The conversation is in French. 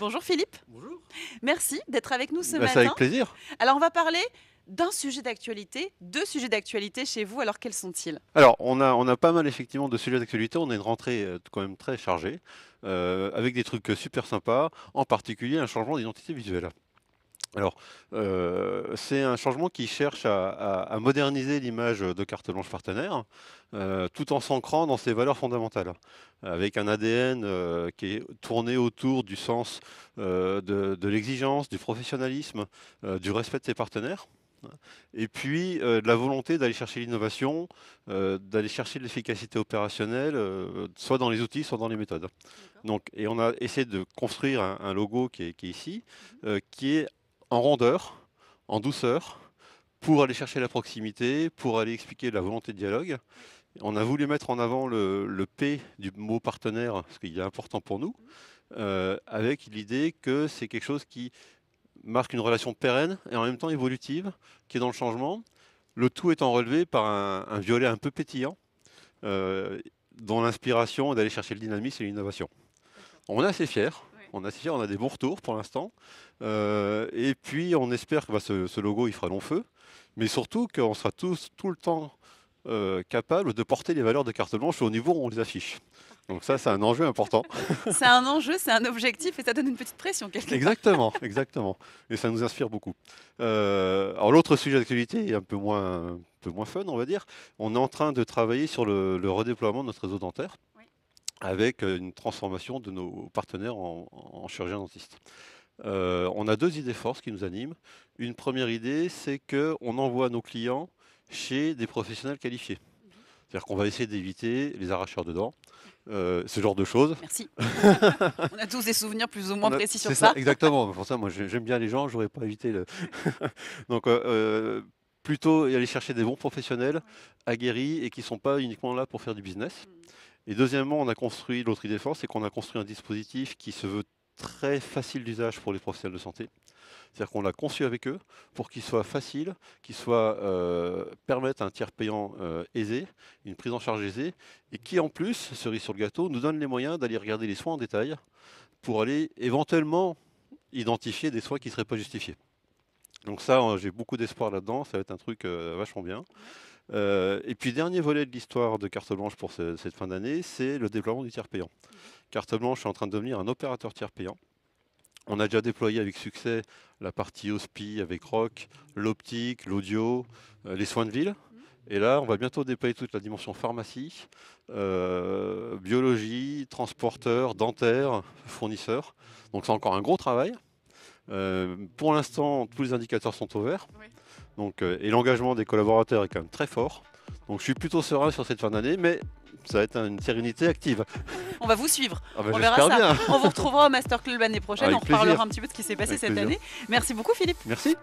Bonjour Philippe, Bonjour. merci d'être avec nous ce Bah, c'est avec matin. plaisir. Alors on va parler d'un sujet d'actualité, deux sujets d'actualité chez vous, alors quels sont-ils? Alors, on a pas mal effectivement de sujets d'actualité. On a une rentrée quand même très chargée, avec des trucs super sympas, en particulier un changement d'identité visuelle. Alors, c'est un changement qui cherche à moderniser l'image de carte blanche partenaire, tout en s'ancrant dans ses valeurs fondamentales, avec un ADN qui est tourné autour du sens de l'exigence, du professionnalisme, du respect de ses partenaires. Et puis de la volonté d'aller chercher l'innovation, d'aller chercher de l'efficacité opérationnelle, soit dans les outils, soit dans les méthodes. D'accord. Donc, et on a essayé de construire un logo qui est ici, qui est en rondeur, en douceur, pour aller chercher la proximité, pour aller expliquer la volonté de dialogue. On a voulu mettre en avant le P du mot partenaire, parce qu'il est important pour nous, avec l'idée que c'est quelque chose qui marque une relation pérenne et en même temps évolutive, qui est dans le changement. Le tout étant relevé par un violet un peu pétillant, euh, dont l'inspiration est d'aller chercher le dynamisme et l'innovation. D'accord. On est assez fiers, Ouais. on est assez fiers, on a des bons retours pour l'instant. Et puis on espère que ce logo il fera long feu, mais surtout qu'on sera tous tout le temps capable de porter les valeurs de carte blanche au niveau où on les affiche. Donc ça, c'est un enjeu important. C'est un enjeu, c'est un objectif et ça donne une petite pression quelque part. Exactement, exactement. Et ça nous inspire beaucoup. Alors l'autre sujet d'actualité est un peu moins fun, on va dire. On est en train de travailler sur le redéploiement de notre réseau dentaire Oui. avec une transformation de nos partenaires en chirurgiens dentistes. On a deux idées forces qui nous animent. Une première idée, c'est qu'on envoie nos clients chez des professionnels qualifiés. Mhm. C'est-à-dire qu'on va essayer d'éviter les arracheurs de dents, ce genre de choses. Merci. On a tous des souvenirs plus ou moins On a précis sur c'est ça, ça. exactement. Pour ça, moi, j'aime bien les gens, j'aurais pas évité le donc plutôt aller chercher des bons professionnels, Ouais. aguerris et qui sont pas uniquement là pour faire du business. Mm. Et deuxièmement, on a construit l'autre idée forte, c'est qu'on a construit un dispositif qui se veut très facile d'usage pour les professionnels de santé. C'est-à-dire qu'on l'a conçu avec eux pour qu'il soit facile, qu'il soit permette un tiers payant aisé, une prise en charge aisée, et qui en plus, cerise sur le gâteau, nous donne les moyens d'aller regarder les soins en détail pour aller éventuellement identifier des soins qui ne seraient pas justifiés. Donc ça, j'ai beaucoup d'espoir là-dedans, ça va être un truc vachement bien. Et puis dernier volet de l'histoire de Carte Blanche pour cette fin d'année, c'est le déploiement du tiers payant. Carte Blanche est en train de devenir un opérateur tiers payant. On a déjà déployé avec succès la partie hospi avec Rock, l'optique, l'audio, les soins de ville. Et là, on va bientôt déployer toute la dimension pharmacie, biologie, transporteur, dentaire, fournisseur. Donc c'est encore un gros travail. Pour l'instant, tous les indicateurs sont au vert. Oui. Donc, et l'engagement des collaborateurs est quand même très fort. Donc je suis plutôt serein sur cette fin d'année, mais ça va être une sérénité active. On va vous suivre, Ah bah, on verra j'espère ça. bien. On vous retrouvera au Master Club l'année prochaine, Avec on reparlera plaisir. un petit peu de ce qui s'est passé Avec cette plaisir. année. Merci beaucoup Philippe. Merci.